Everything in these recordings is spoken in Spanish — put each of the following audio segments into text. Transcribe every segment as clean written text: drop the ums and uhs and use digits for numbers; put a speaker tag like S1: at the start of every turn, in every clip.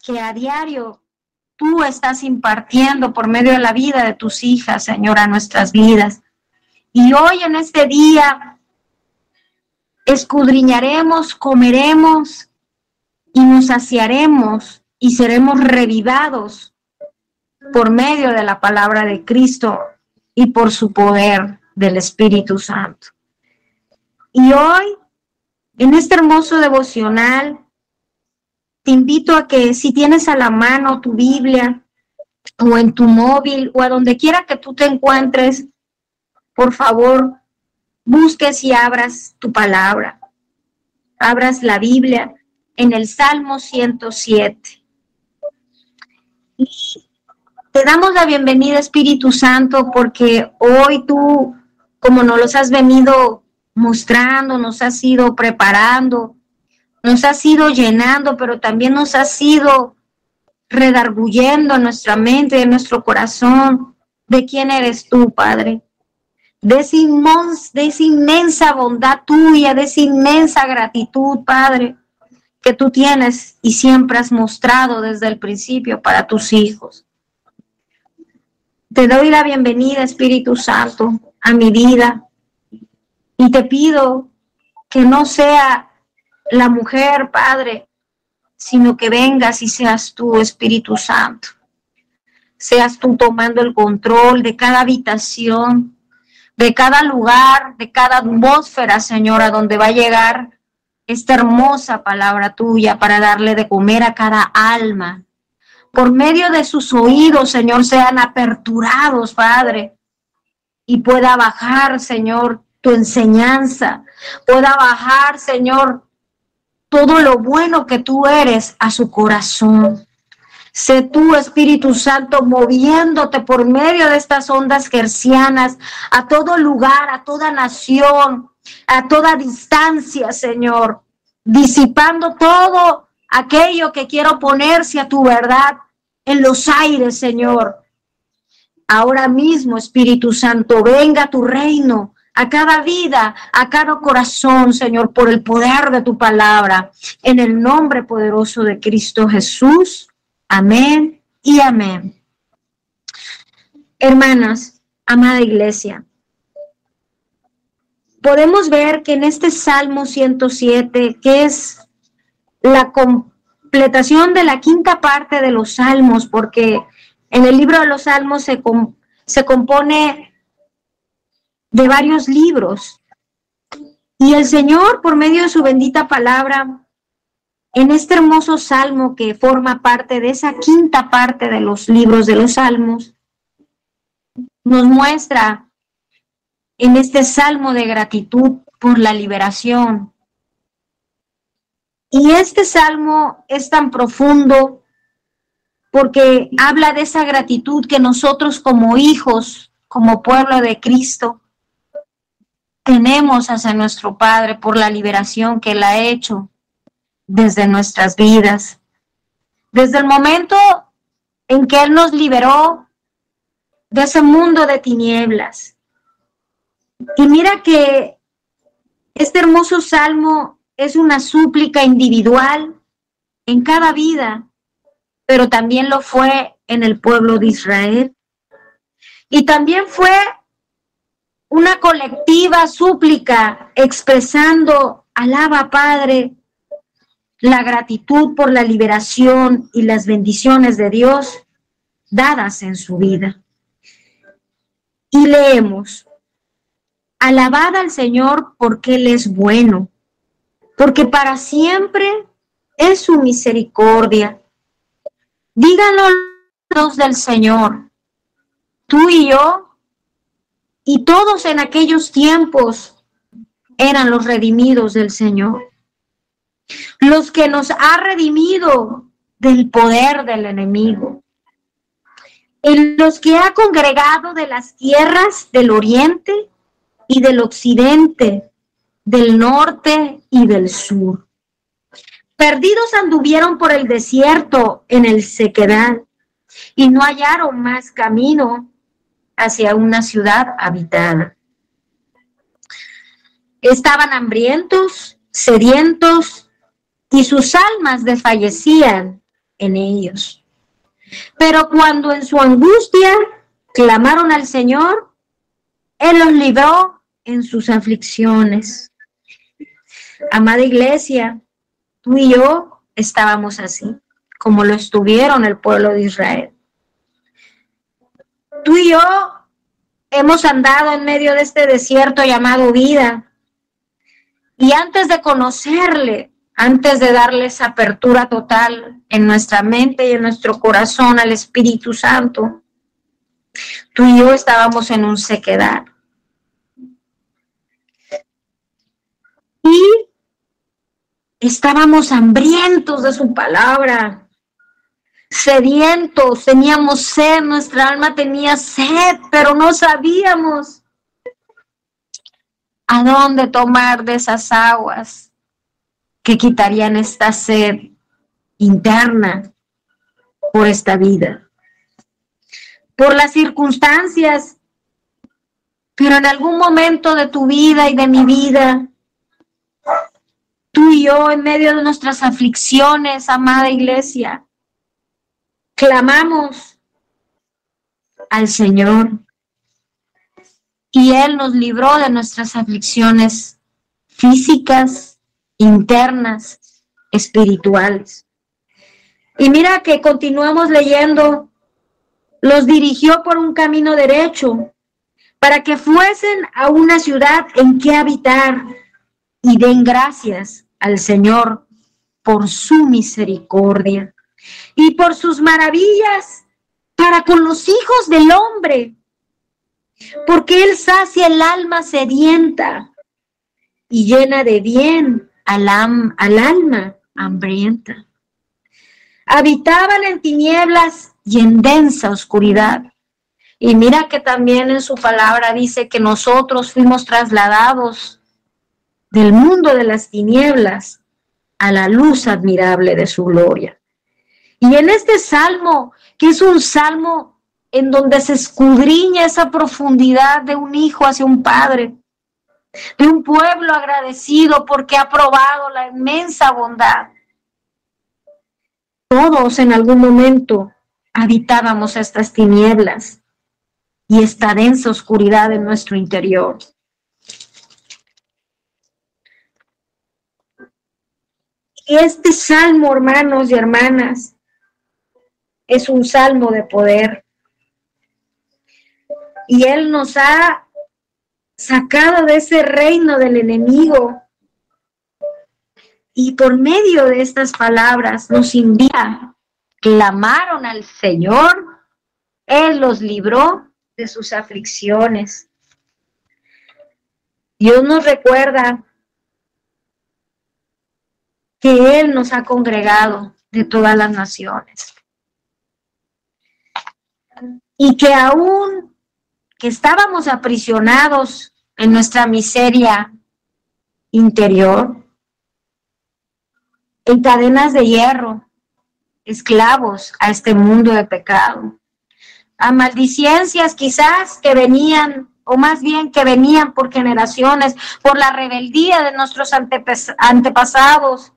S1: que a diario tú estás impartiendo por medio de la vida de tus hijas, Señor, a nuestras vidas. Y hoy en este día escudriñaremos, comeremos y nos saciaremos y seremos revivados por medio de la palabra de Cristo y por su poder del Espíritu Santo. Y hoy, en este hermoso devocional, te invito a que si tienes a la mano tu Biblia o en tu móvil o a donde quiera que tú te encuentres, por favor, busques y abras tu palabra. Abras la Biblia en el Salmo 107. Y te damos la bienvenida, Espíritu Santo, porque hoy tú, como nos los has venido mostrando, nos has ido preparando, nos has ido llenando, pero también nos has ido redarguyendo en nuestra mente, en nuestro corazón, de quién eres tú, Padre. De esa inmensa bondad tuya, de esa inmensa gratitud, Padre, que tú tienes y siempre has mostrado desde el principio para tus hijos. Te doy la bienvenida, Espíritu Santo, a mi vida y te pido que no sea la mujer, Padre, sino que vengas y seas tú, Espíritu Santo. Seas tú tomando el control de cada habitación, de cada lugar, de cada atmósfera, Señor, a donde va a llegar esta hermosa palabra tuya para darle de comer a cada alma. Por medio de sus oídos, Señor, sean aperturados, Padre, y pueda bajar, Señor, tu enseñanza, pueda bajar, Señor, todo lo bueno que tú eres a su corazón. Sé tú, Espíritu Santo, moviéndote por medio de estas ondas hercianas a todo lugar, a toda nación, a toda distancia, Señor, disipando todo aquello que quiero ponerse a tu verdad en los aires, Señor. Ahora mismo, Espíritu Santo, venga tu reino a cada vida, a cada corazón, Señor, por el poder de tu palabra, en el nombre poderoso de Cristo Jesús. Amén y amén. Hermanas, amada iglesia, podemos ver que en este Salmo 107, que es la completación de la quinta parte de los Salmos, porque en el libro de los Salmos se compone de varios libros. Y el Señor, por medio de su bendita palabra, en este hermoso salmo que forma parte de esa quinta parte de los libros de los Salmos, nos muestra en este salmo de gratitud por la liberación. Y este salmo es tan profundo porque habla de esa gratitud que nosotros como hijos, como pueblo de Cristo, tenemos hacia nuestro Padre por la liberación que Él ha hecho desde nuestras vidas. Desde el momento en que Él nos liberó de ese mundo de tinieblas. Y mira que este hermoso salmo es una súplica individual en cada vida, pero también lo fue en el pueblo de Israel. Y también fue una colectiva súplica expresando al Abba Padre la gratitud por la liberación y las bendiciones de Dios dadas en su vida. Y leemos: alabad al Señor porque Él es bueno, porque para siempre es su misericordia. Díganlo los del Señor, tú y yo, y todos en aquellos tiempos eran los redimidos del Señor, los que nos ha redimido del poder del enemigo, en los que ha congregado de las tierras del oriente y del occidente, del norte y del sur. Perdidos anduvieron por el desierto en el sequedal y no hallaron más camino hacia una ciudad habitada. Estaban hambrientos, sedientos, y sus almas desfallecían en ellos. Pero cuando en su angustia clamaron al Señor, Él los libró en sus aflicciones. Amada iglesia, tú y yo estábamos así, como lo estuvieron el pueblo de Israel. Tú y yo hemos andado en medio de este desierto llamado vida. Y antes de conocerle, antes de darles apertura total en nuestra mente y en nuestro corazón al Espíritu Santo, tú y yo estábamos en un sequedad. Y estábamos hambrientos de su palabra, sedientos, teníamos sed, nuestra alma tenía sed, pero no sabíamos a dónde tomar de esas aguas que quitarían esta sed interna por esta vida, por las circunstancias. Pero en algún momento de tu vida y de mi vida, tú y yo, en medio de nuestras aflicciones, amada iglesia, clamamos al Señor y Él nos libró de nuestras aflicciones físicas, internas, espirituales. Y mira que continuamos leyendo, los dirigió por un camino derecho para que fuesen a una ciudad en que habitar y den gracias al Señor por su misericordia y por sus maravillas para con los hijos del hombre, porque Él sacia el alma sedienta y llena de bien al alma hambrienta. Habitaban en tinieblas y en densa oscuridad. Y mira que también en su palabra dice que nosotros fuimos trasladados del mundo de las tinieblas a la luz admirable de su gloria. Y en este salmo, que es un salmo en donde se escudriña esa profundidad de un hijo hacia un padre, de un pueblo agradecido porque ha probado la inmensa bondad. Todos en algún momento habitábamos estas tinieblas y esta densa oscuridad en nuestro interior. Y este salmo, hermanos y hermanas, es un salmo de poder. Y Él nos ha sacado de ese reino del enemigo. Y por medio de estas palabras nos invita. Clamaron al Señor, Él los libró de sus aflicciones. Dios nos recuerda que Él nos ha congregado de todas las naciones. Y que aún que estábamos aprisionados en nuestra miseria interior, en cadenas de hierro, esclavos a este mundo de pecado, a maldicencias quizás que venían, o más bien que venían por generaciones, por la rebeldía de nuestros antepasados,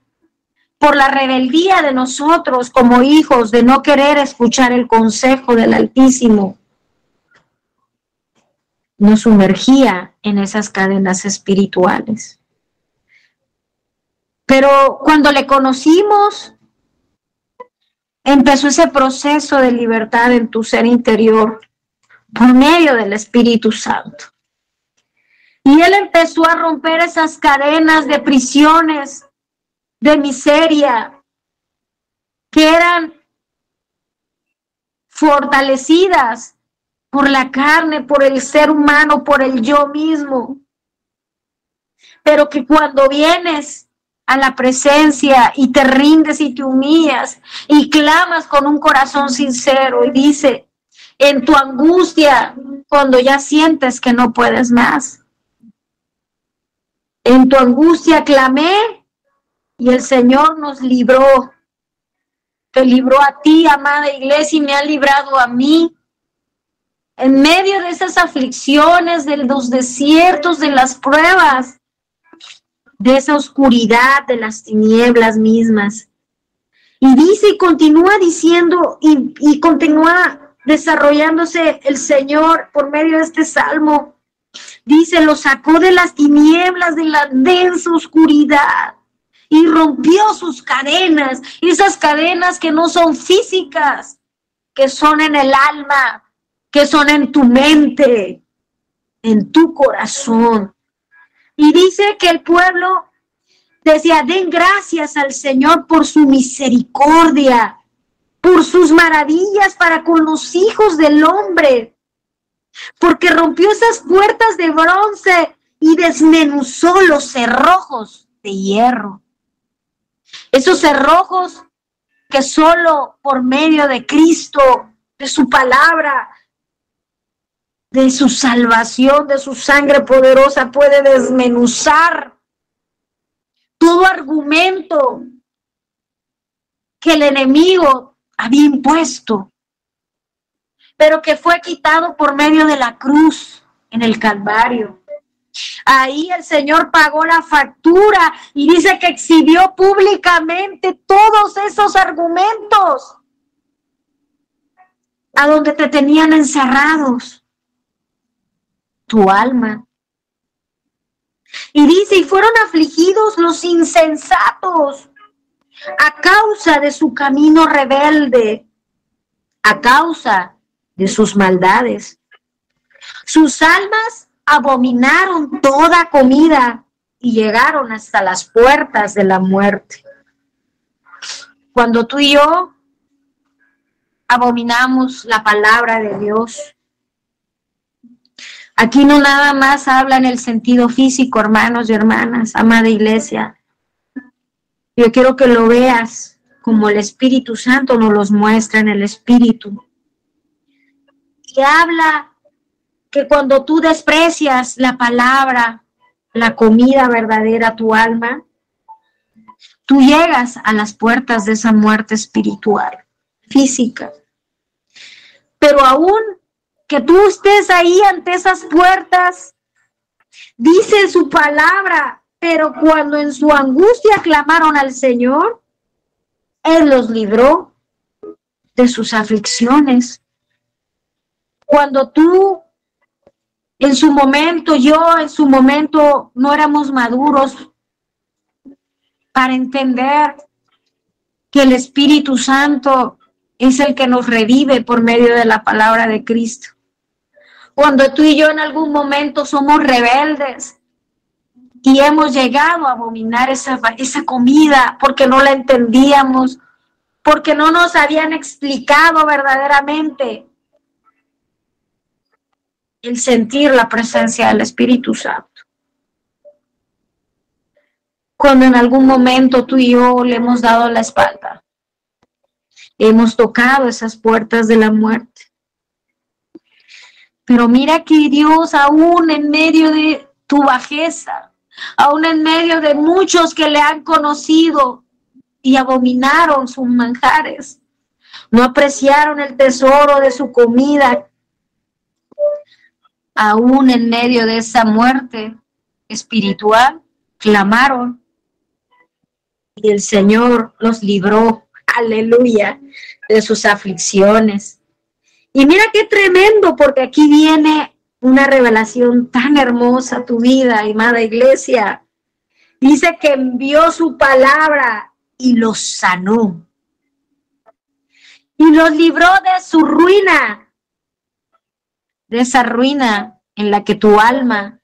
S1: por la rebeldía de nosotros como hijos de no querer escuchar el consejo del Altísimo, nos sumergía en esas cadenas espirituales. Pero cuando le conocimos, empezó ese proceso de libertad en tu ser interior por medio del Espíritu Santo. Y Él empezó a romper esas cadenas de prisiones, de miseria, que eran fortalecidas por la carne, por el ser humano, por el yo mismo. Pero que cuando vienes a la presencia y te rindes y te humillas y clamas con un corazón sincero y dice, en tu angustia, cuando ya sientes que no puedes más, en tu angustia clamé y el Señor nos libró. Te libró a ti, amada iglesia, y me ha librado a mí. En medio de esas aflicciones, de los desiertos, de las pruebas, de esa oscuridad, de las tinieblas mismas. Y dice y continúa diciendo y continúa desarrollándose el Señor por medio de este salmo. Dice, lo sacó de las tinieblas, de la densa oscuridad y rompió sus cadenas, esas cadenas que no son físicas, que son en el alma, que son en tu mente, en tu corazón. Y dice que el pueblo decía, den gracias al Señor por su misericordia, por sus maravillas para con los hijos del hombre, porque rompió esas puertas de bronce y desmenuzó los cerrojos de hierro. Esos cerrojos que solo por medio de Cristo, de su palabra, de su salvación, de su sangre poderosa, puede desmenuzar todo argumento que el enemigo había impuesto, pero que fue quitado por medio de la cruz en el Calvario. Ahí el Señor pagó la factura y dice que exhibió públicamente todos esos argumentos a donde te tenían encerrados, tu alma. Y dice, y fueron afligidos los insensatos a causa de su camino rebelde, a causa de sus maldades. Sus almas abominaron toda comida y llegaron hasta las puertas de la muerte. Cuando tú y yo abominamos la palabra de Dios, aquí no nada más habla en el sentido físico, hermanos y hermanas, amada iglesia. Yo quiero que lo veas como el Espíritu Santo nos los muestra en el Espíritu. Y habla que cuando tú desprecias la palabra, la comida verdadera a tu alma, tú llegas a las puertas de esa muerte espiritual, física. Pero aún que tú estés ahí ante esas puertas, dice su palabra, pero cuando en su angustia clamaron al Señor, Él los libró de sus aflicciones. Cuando tú, en su momento, yo en su momento, no éramos maduros para entender que el Espíritu Santo es el que nos revive por medio de la palabra de Cristo. Cuando tú y yo en algún momento somos rebeldes y hemos llegado a abominar esa comida porque no la entendíamos, porque no nos habían explicado verdaderamente el sentir la presencia del Espíritu Santo. Cuando en algún momento tú y yo le hemos dado la espalda, hemos tocado esas puertas de la muerte. Pero mira que Dios, aún en medio de tu bajeza, aún en medio de muchos que le han conocido y abominaron sus manjares, no apreciaron el tesoro de su comida, aún en medio de esa muerte espiritual, clamaron y el Señor los libró, aleluya, de sus aflicciones. Y mira qué tremendo, porque aquí viene una revelación tan hermosa a tu vida, amada iglesia. Dice que envió su palabra y los sanó. Y los libró de su ruina, de esa ruina en la que tu alma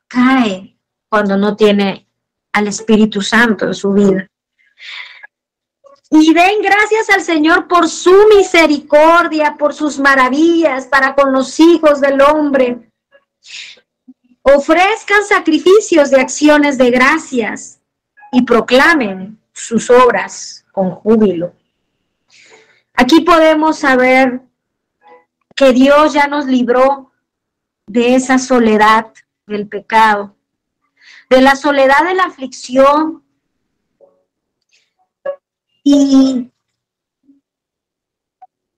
S1: cae cuando no tiene al Espíritu Santo en su vida. Y den gracias al Señor por su misericordia, por sus maravillas para con los hijos del hombre. Ofrezcan sacrificios de acciones de gracias y proclamen sus obras con júbilo. Aquí podemos saber que Dios ya nos libró de esa soledad del pecado, de la soledad de la aflicción. Y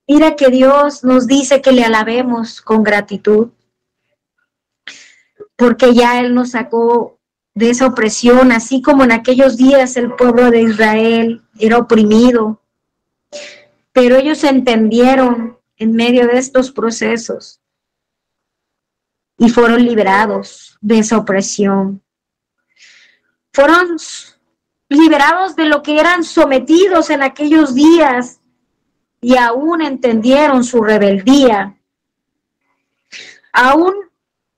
S1: mira que Dios nos dice que le alabemos con gratitud, porque ya Él nos sacó de esa opresión, así como en aquellos días el pueblo de Israel era oprimido pero ellos entendieron en medio de estos procesos y fueron liberados de esa opresión. Fueron liberados de lo que eran sometidos en aquellos días y aún entendieron su rebeldía. Aún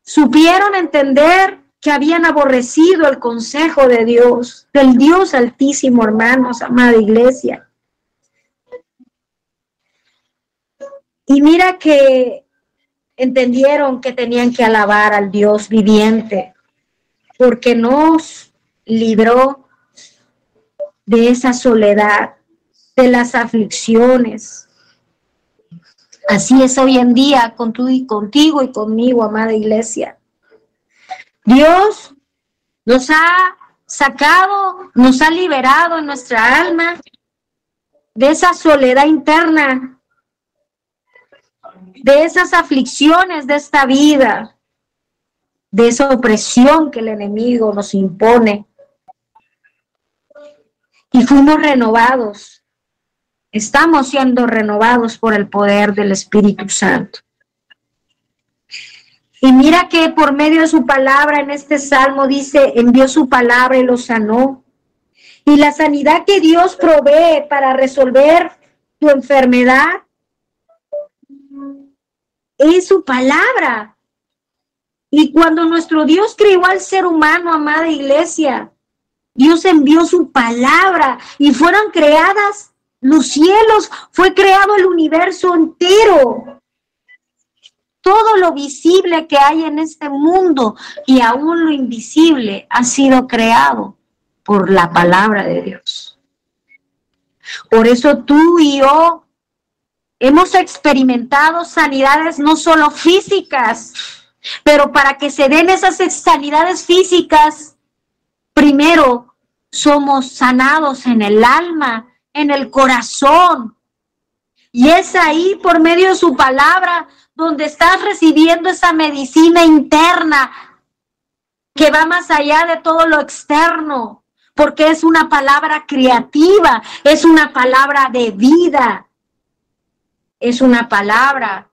S1: supieron entender que habían aborrecido el consejo de Dios, del Dios Altísimo, hermanos, amada iglesia. Y mira que entendieron que tenían que alabar al Dios viviente, porque nos libró de esa soledad, de las aflicciones. Así es hoy en día contigo y conmigo, amada iglesia. Dios nos ha sacado, nos ha liberado en nuestra alma de esa soledad interna, de esas aflicciones de esta vida, de esa opresión que el enemigo nos impone. Y fuimos renovados. Estamos siendo renovados por el poder del Espíritu Santo. Y mira que por medio de su palabra en este salmo dice, envió su palabra y lo sanó. Y la sanidad que Dios provee para resolver tu enfermedad es su palabra. Y cuando nuestro Dios creó al ser humano, amada iglesia, Dios envió su palabra y fueron creadas los cielos, fue creado el universo entero. Todo lo visible que hay en este mundo y aún lo invisible ha sido creado por la palabra de Dios. Por eso tú y yo hemos experimentado sanidades no solo físicas, pero para que se den esas sanidades físicas, primero somos sanados en el alma, en el corazón. Y es ahí, por medio de su palabra, donde estás recibiendo esa medicina interna que va más allá de todo lo externo, porque es una palabra creativa, es una palabra de vida, es una palabra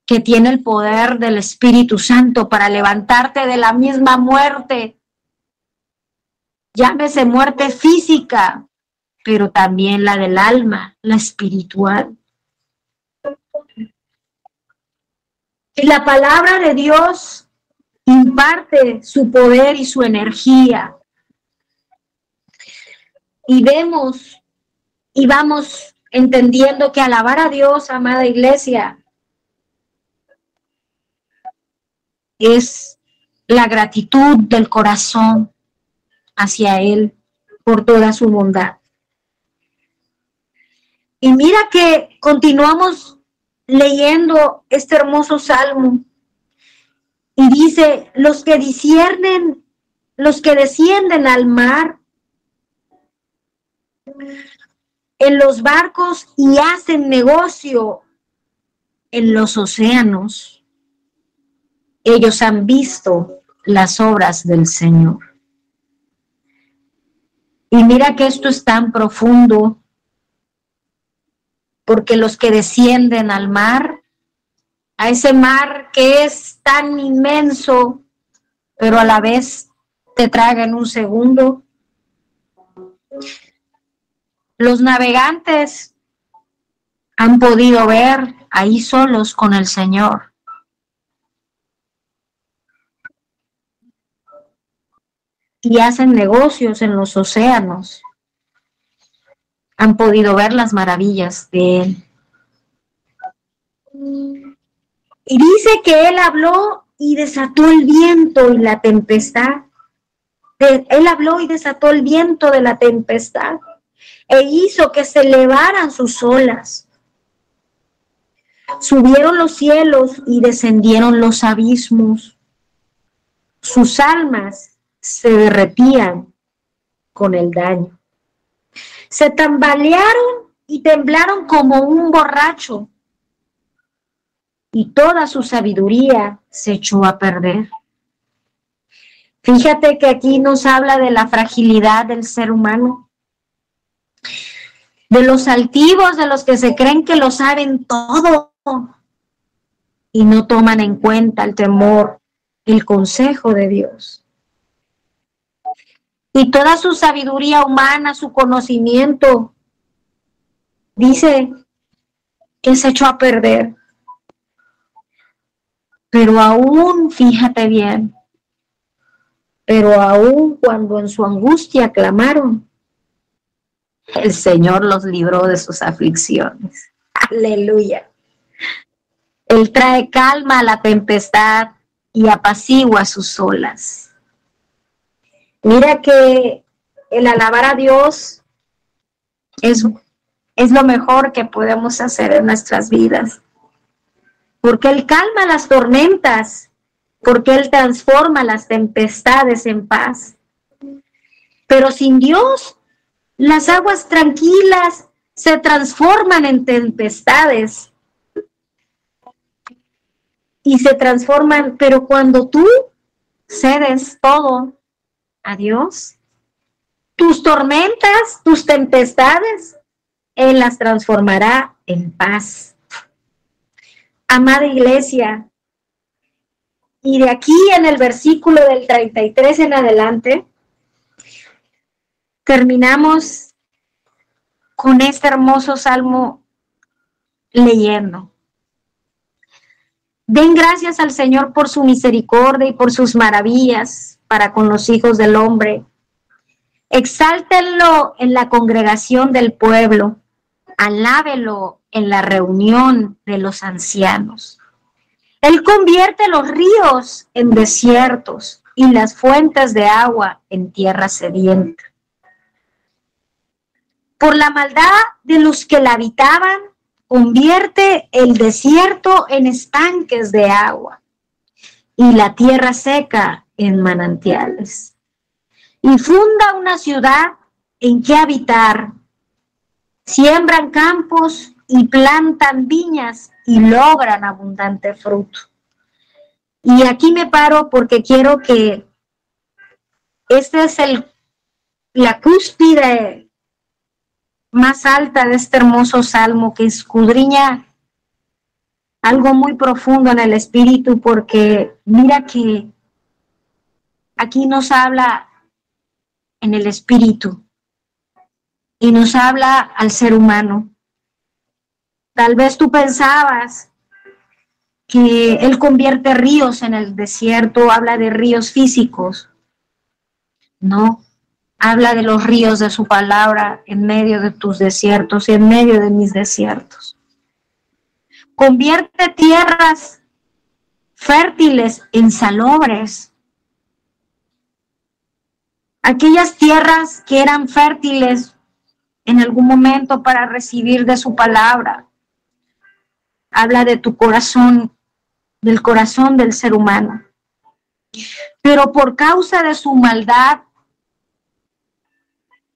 S1: que tiene el poder del Espíritu Santo para levantarte de la misma muerte. Llámese muerte física, pero también la del alma, la espiritual. Y la palabra de Dios imparte su poder y su energía. Y vemos y vamos entendiendo que alabar a Dios, amada iglesia, es la gratitud del corazón hacia Él por toda su bondad. Y mira que continuamos leyendo este hermoso salmo y dice, los que descienden al mar, en los barcos y hacen negocio en los océanos, ellos han visto las obras del Señor. Y mira que esto es tan profundo, porque los que descienden al mar, a ese mar que es tan inmenso, pero a la vez te traga en un segundo, los navegantes han podido ver ahí solos con el Señor. Y hacen negocios en los océanos. Han podido ver las maravillas de Él. Y dice que Él habló y desató el viento y la tempestad. Él habló y desató el viento de la tempestad e hizo que se elevaran sus olas. Subieron los cielos y descendieron los abismos. Sus almas se derretían con el daño. Se tambalearon y temblaron como un borracho, y toda su sabiduría se echó a perder. Fíjate que aquí nos habla de la fragilidad del ser humano. de los altivos, de los que se creen que lo saben todo y no toman en cuenta el temor, el consejo de Dios. Y toda su sabiduría humana, su conocimiento, dice que se echó a perder. Pero aún, fíjate bien, pero aún cuando en su angustia clamaron, el Señor los libró de sus aflicciones. Aleluya. Él trae calma a la tempestad y apacigua sus olas. Mira que el alabar a Dios es lo mejor que podemos hacer en nuestras vidas. Porque Él calma las tormentas, porque Él transforma las tempestades en paz. Pero sin Dios, las aguas tranquilas se transforman en tempestades. Y se transforman, pero cuando tú cedes todo a Dios, tus tormentas, tus tempestades, Él las transformará en paz. Amada iglesia, y de aquí en el versículo del 33 en adelante, terminamos con este hermoso salmo leyendo. Den gracias al Señor por su misericordia y por sus maravillas para con los hijos del hombre. Exáltenlo en la congregación del pueblo, alábelo en la reunión de los ancianos. Él convierte los ríos en desiertos y las fuentes de agua en tierra sedienta. Por la maldad de los que la habitaban, convierte el desierto en estanques de agua y la tierra seca en manantiales. Y funda una ciudad en que habitar. Siembran campos y plantan viñas y logran abundante fruto. Y aquí me paro porque quiero que esta es la cúspide más alta de este hermoso salmo que escudriña algo muy profundo en el espíritu, porque mira que aquí nos habla en el espíritu y nos habla al ser humano. Tal vez tú pensabas que Él convierte ríos en el desierto, habla de ríos físicos. No, habla de los ríos de su palabra en medio de tus desiertos y en medio de mis desiertos. Convierte tierras fértiles en salobres. Aquellas tierras que eran fértiles en algún momento para recibir de su palabra. Habla de tu corazón, del corazón del ser humano. Pero por causa de su maldad,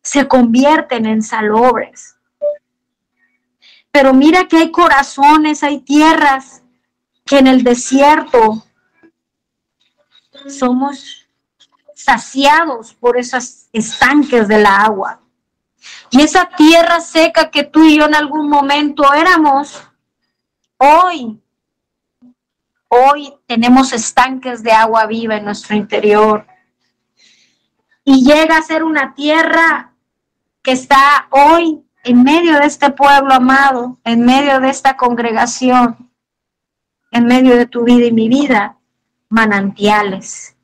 S1: se convierten en salobres. Pero mira que hay corazones, hay tierras que en el desierto somos saciados por esos estanques de la agua. Y esa tierra seca que tú y yo en algún momento éramos, hoy tenemos estanques de agua viva en nuestro interior. Y llega a ser una tierra que está hoy en medio de este pueblo amado, en medio de esta congregación, en medio de tu vida y mi vida, manantiales.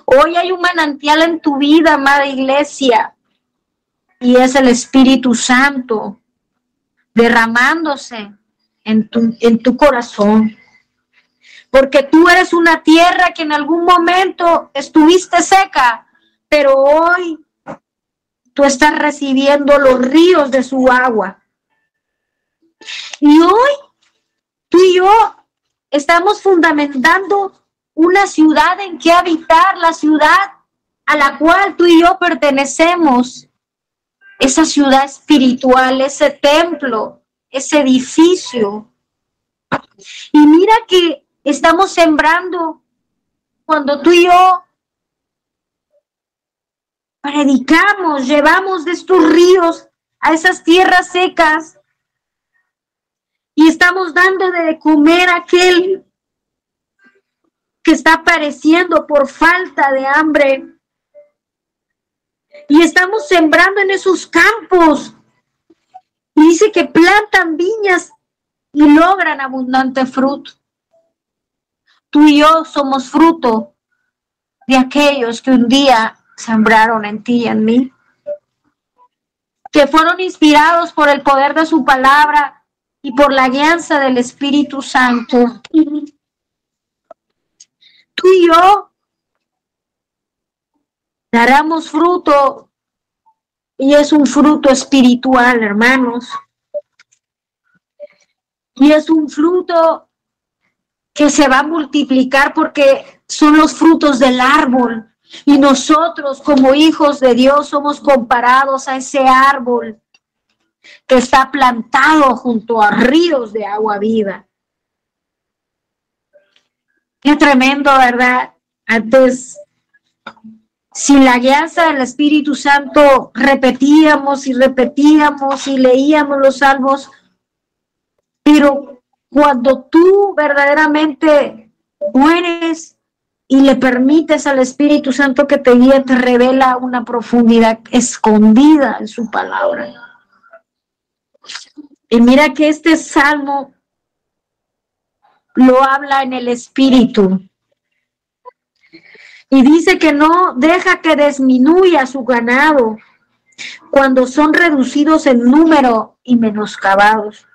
S1: Hoy hay un manantial en tu vida, amada iglesia, y es el Espíritu Santo derramándose en tu corazón. Porque tú eres una tierra que en algún momento estuviste seca, pero hoy tú estás recibiendo los ríos de su agua. Y hoy tú y yo estamos fundamentando una ciudad en que habitar, la ciudad a la cual tú y yo pertenecemos. Esa ciudad espiritual, ese templo, ese edificio. Y mira que estamos sembrando cuando tú y yo predicamos, llevamos de estos ríos a esas tierras secas y estamos dando de comer a aquel que está padeciendo por falta de hambre. Y estamos sembrando en esos campos. Y dice que plantan viñas y logran abundante fruto. Tú y yo somos fruto de aquellos que un día sembraron en ti y en mí, que fueron inspirados por el poder de su palabra y por la guianza del Espíritu Santo. Tú y yo daremos fruto, y es un fruto espiritual, hermanos. Y es un fruto que se va a multiplicar porque son los frutos del árbol. Y nosotros como hijos de Dios somos comparados a ese árbol que está plantado junto a ríos de agua viva. Qué tremendo, ¿verdad? Antes, sin la guianza del Espíritu Santo, repetíamos y leíamos los salmos, pero cuando tú verdaderamente mueres y le permites al Espíritu Santo que te guíe, te revela una profundidad escondida en su palabra. Y mira que este salmo lo habla en el Espíritu. Y dice que no deja que disminuya su ganado cuando son reducidos en número y menoscabados.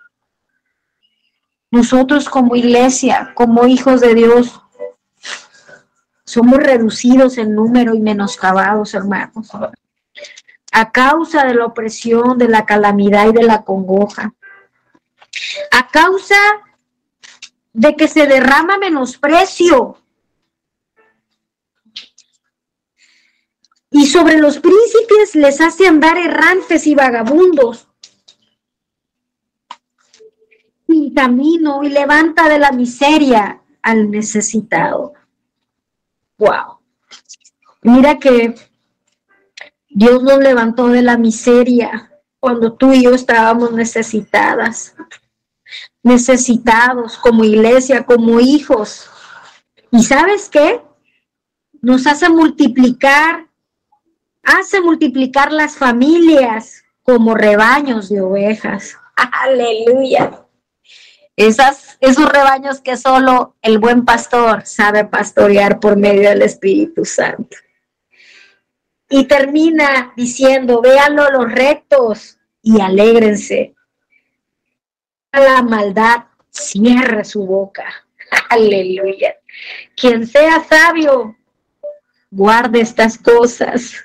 S1: Nosotros como iglesia, como hijos de Dios, somos reducidos en número y menoscabados, hermanos, a causa de la opresión, de la calamidad y de la congoja. A causa de que se derrama menosprecio. Y sobre los príncipes les hace andar errantes y vagabundos sin camino, y levanta de la miseria al necesitado. Wow. Mira que Dios nos levantó de la miseria cuando tú y yo estábamos necesitados como iglesia, como hijos. ¿Y sabes qué? Nos hace multiplicar las familias como rebaños de ovejas. Aleluya. Esos rebaños que solo el buen pastor sabe pastorear por medio del Espíritu Santo. Y termina diciendo, véanlo los rectos y alégrense. La maldad cierre su boca. Aleluya. Quien sea sabio, guarde estas cosas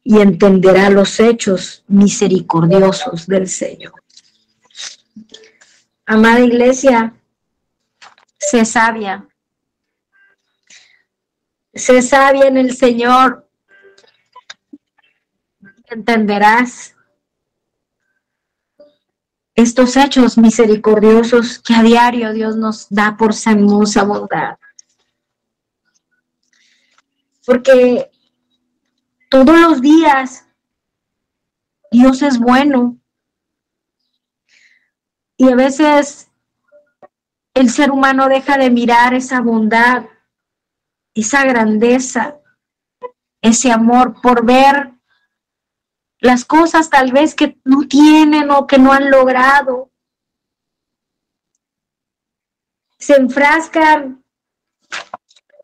S1: y entenderá los hechos misericordiosos del Señor. Amada iglesia, sé sabia. Sé sabia en el Señor. Entenderás estos hechos misericordiosos que a diario Dios nos da por su hermosa bondad. Porque todos los días Dios es bueno. Y a veces el ser humano deja de mirar esa bondad, esa grandeza, ese amor por ver las cosas tal vez que no tienen o que no han logrado. Se enfrascan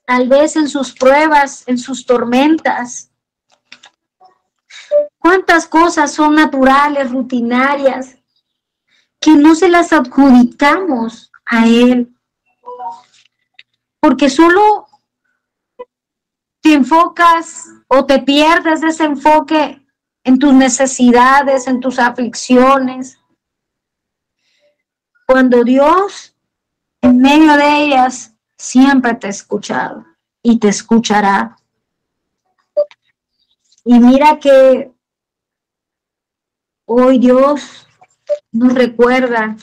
S1: tal vez en sus pruebas, en sus tormentas. ¿Cuántas cosas son naturales, rutinarias, que no se las adjudicamos a Él? Porque solo te enfocas o te pierdes de ese enfoque en tus necesidades, en tus aflicciones, cuando Dios, en medio de ellas, siempre te ha escuchado y te escuchará. Y mira que hoy Dios nos recuerda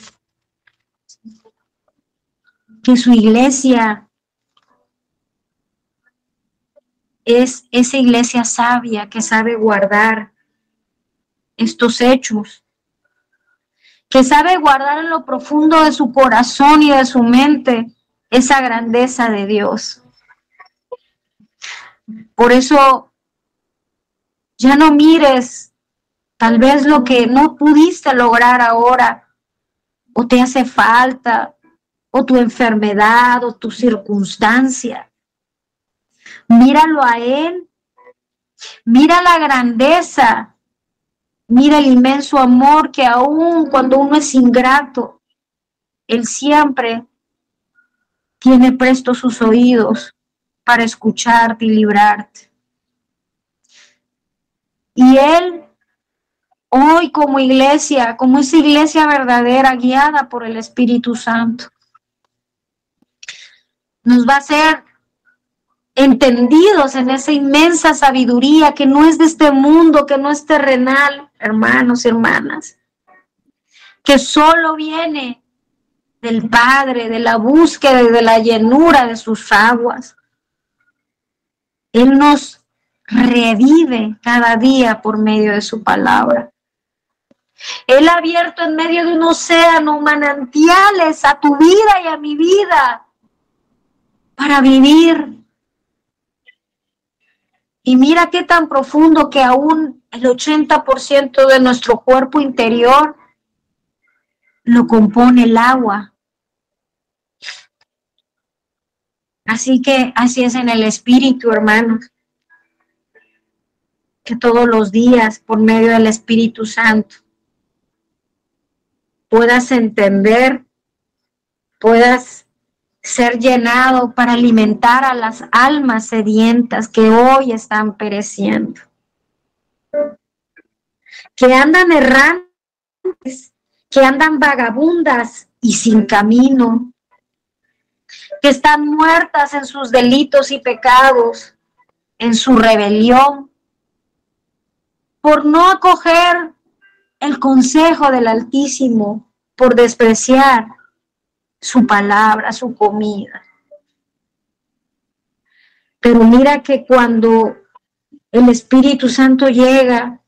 S1: que su iglesia es esa iglesia sabia que sabe guardar estos hechos, que sabe guardar en lo profundo de su corazón y de su mente esa grandeza de Dios. Por eso, ya no mires tal vez lo que no pudiste lograr ahora, o te hace falta, o tu enfermedad, o tu circunstancia. Míralo a Él, mira la grandeza, mira el inmenso amor que aún cuando uno es ingrato, Él siempre tiene prestos sus oídos para escucharte y librarte. Y Él, hoy como iglesia, como esa iglesia verdadera, guiada por el Espíritu Santo, nos va a hacer entendidos en esa inmensa sabiduría que no es de este mundo, que no es terrenal, hermanos y hermanas, que solo viene del Padre, de la búsqueda y de la llenura de sus aguas. Él nos revive cada día por medio de su palabra. Él ha abierto en medio de un océano manantiales a tu vida y a mi vida para vivir. Y mira qué tan profundo que aún el 80% de nuestro cuerpo interior lo compone el agua. Así que así es en el Espíritu, hermanos. Que todos los días, por medio del Espíritu Santo, puedas entender, puedas ser llenado para alimentar a las almas sedientas que hoy están pereciendo, que andan errantes, que andan vagabundas y sin camino, que están muertas en sus delitos y pecados, en su rebelión, por no acoger el consejo del Altísimo, por despreciar su palabra, su comida. Pero mira que cuando el Espíritu Santo llega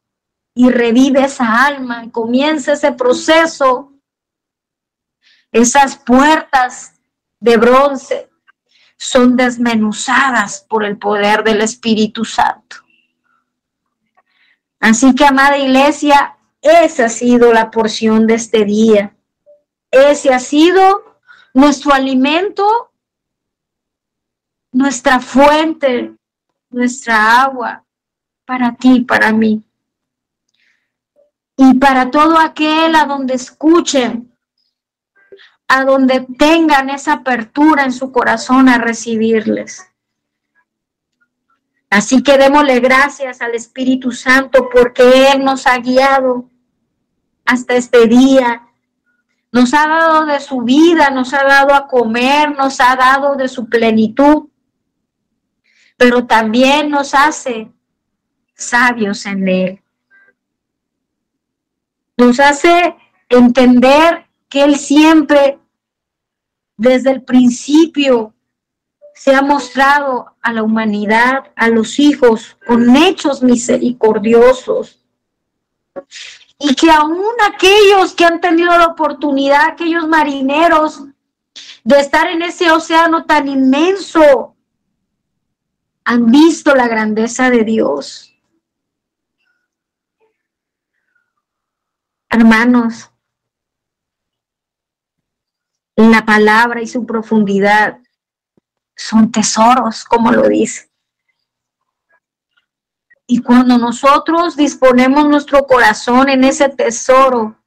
S1: y revive esa alma, y comienza ese proceso, esas puertas de bronce son desmenuzadas por el poder del Espíritu Santo. Así que, amada iglesia, esa ha sido la porción de este día. Ese ha sido nuestro alimento, nuestra fuente, nuestra agua para ti, para mí. Y para todo aquel a donde escuchen, a donde tengan esa apertura en su corazón a recibirles. Así que démosle gracias al Espíritu Santo porque Él nos ha guiado hasta este día. Nos ha dado de su vida, nos ha dado a comer, nos ha dado de su plenitud, pero también nos hace sabios en Él. Nos hace entender que Él siempre, desde el principio, se ha mostrado a la humanidad, a los hijos, con hechos misericordiosos. Y que aún aquellos que han tenido la oportunidad, aquellos marineros, de estar en ese océano tan inmenso, han visto la grandeza de Dios. Hermanos, la palabra y su profundidad son tesoros, como lo dice. Y cuando nosotros disponemos nuestro corazón en ese tesoro,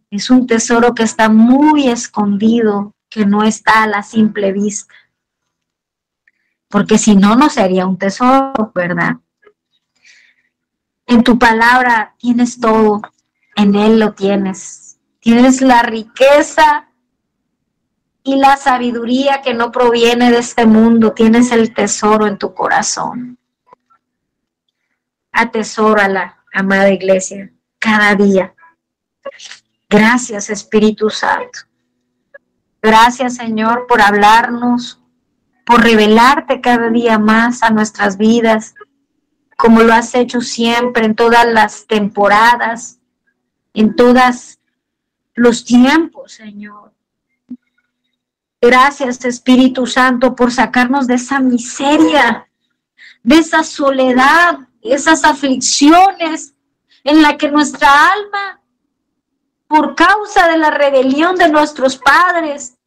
S1: es un tesoro que está muy escondido, que no está a la simple vista. Porque si no, no sería un tesoro, ¿verdad? En tu palabra tienes todo, en Él lo tienes. Tienes la riqueza y la sabiduría que no proviene de este mundo. Tienes el tesoro en tu corazón. Atesórala, amada iglesia, cada día. Gracias, Espíritu Santo. Gracias, Señor, por hablarnos, por revelarte cada día más a nuestras vidas. como lo has hecho siempre, en todas las temporadas, en todos los tiempos, Señor. Gracias, Espíritu Santo, por sacarnos de esa miseria, de esa soledad, esas aflicciones en la que nuestra alma, por causa de la rebelión de nuestros padres,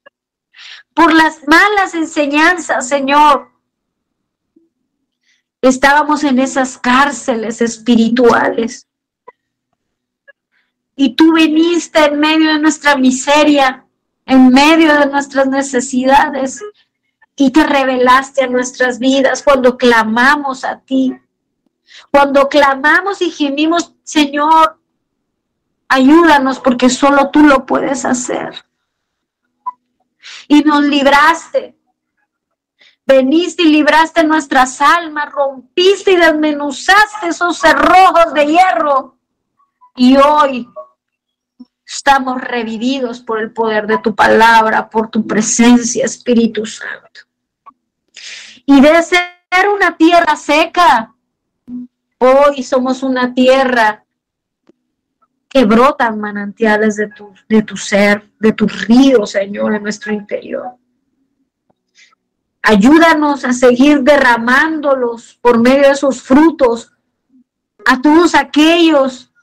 S1: por las malas enseñanzas, Señor, estábamos en esas cárceles espirituales. Y tú viniste en medio de nuestra miseria, en medio de nuestras necesidades, y te revelaste a nuestras vidas cuando clamamos a ti. Cuando clamamos y gemimos, Señor, ayúdanos porque solo tú lo puedes hacer. Y nos libraste. Veniste y libraste nuestras almas, rompiste y desmenuzaste esos cerrojos de hierro. Y hoy estamos revividos por el poder de tu palabra, por tu presencia, Espíritu Santo. Y de ser una tierra seca, hoy somos una tierra que brotan manantiales de tu ser, de tus ríos, Señor, en nuestro interior. Ayúdanos a seguir derramándolos por medio de esos frutos a todos aquellos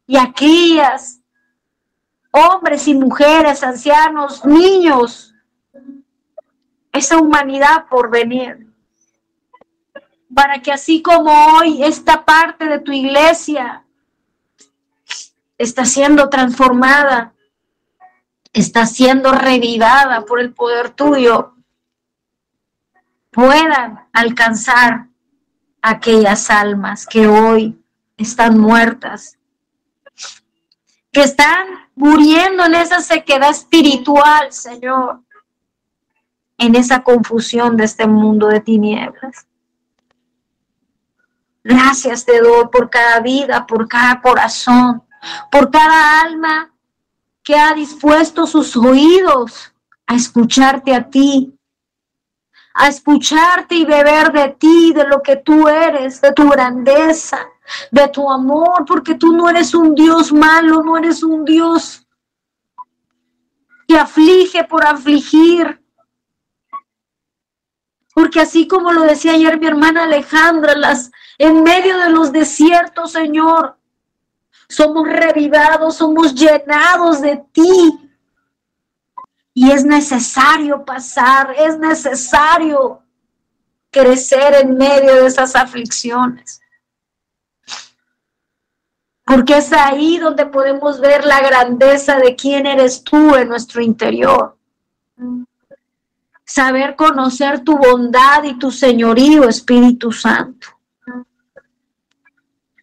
S1: y aquellas hombres y mujeres, ancianos, niños, esa humanidad por venir, para que así como hoy esta parte de tu iglesia está siendo transformada, está siendo revivada por el poder tuyo, puedan alcanzar aquellas almas que hoy están muertas, que están muriendo en esa sequedad espiritual, Señor, en esa confusión de este mundo de tinieblas. Gracias te doy por cada vida, por cada corazón, por cada alma que ha dispuesto sus oídos a escucharte a ti, a escucharte y beber de ti, de lo que tú eres, de tu grandeza, de tu amor, porque tú no eres un Dios malo, no eres un Dios que aflige por afligir. Porque así como lo decía ayer mi hermana Alejandra, en medio de los desiertos, Señor, somos revivados, somos llenados de ti. Y es necesario pasar, es necesario crecer en medio de esas aflicciones. Porque es ahí donde podemos ver la grandeza de quién eres tú en nuestro interior. Saber conocer tu bondad y tu señorío, Espíritu Santo.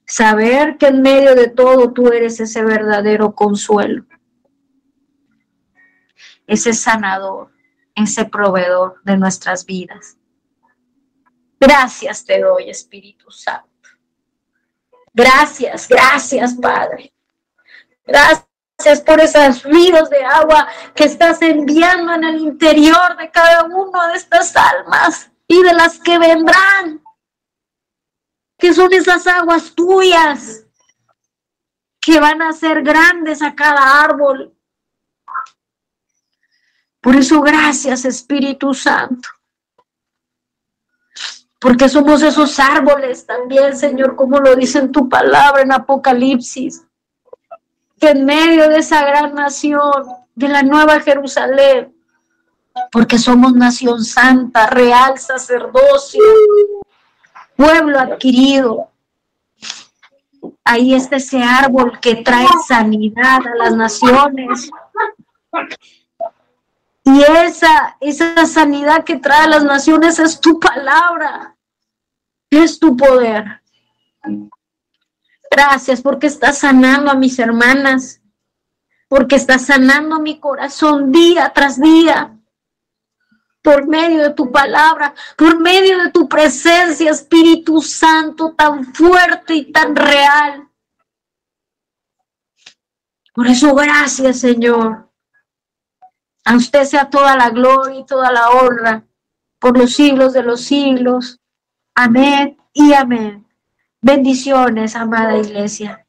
S1: Saber que en medio de todo tú eres ese verdadero consuelo. Ese sanador, ese proveedor de nuestras vidas. Gracias te doy, Espíritu Santo. Gracias, gracias, Padre. Gracias por esos ríos de agua que estás enviando en el interior de cada una de estas almas y de las que vendrán, que son esas aguas tuyas que van a hacer grandes a cada árbol. Por eso, gracias, Espíritu Santo. Porque somos esos árboles también, Señor, como lo dice en tu palabra en Apocalipsis. Que en medio de esa gran nación, de la Nueva Jerusalén, porque somos nación santa, real sacerdocio, pueblo adquirido. Ahí está ese árbol que trae sanidad a las naciones. Y esa sanidad que trae a las naciones es tu palabra, es tu poder. Gracias porque estás sanando a mis hermanas, porque estás sanando mi corazón día tras día, por medio de tu palabra, por medio de tu presencia, Espíritu Santo, tan fuerte y tan real. Por eso, gracias, Señor. A usted sea toda la gloria y toda la honra por los siglos de los siglos. Amén y amén. Bendiciones, amada iglesia.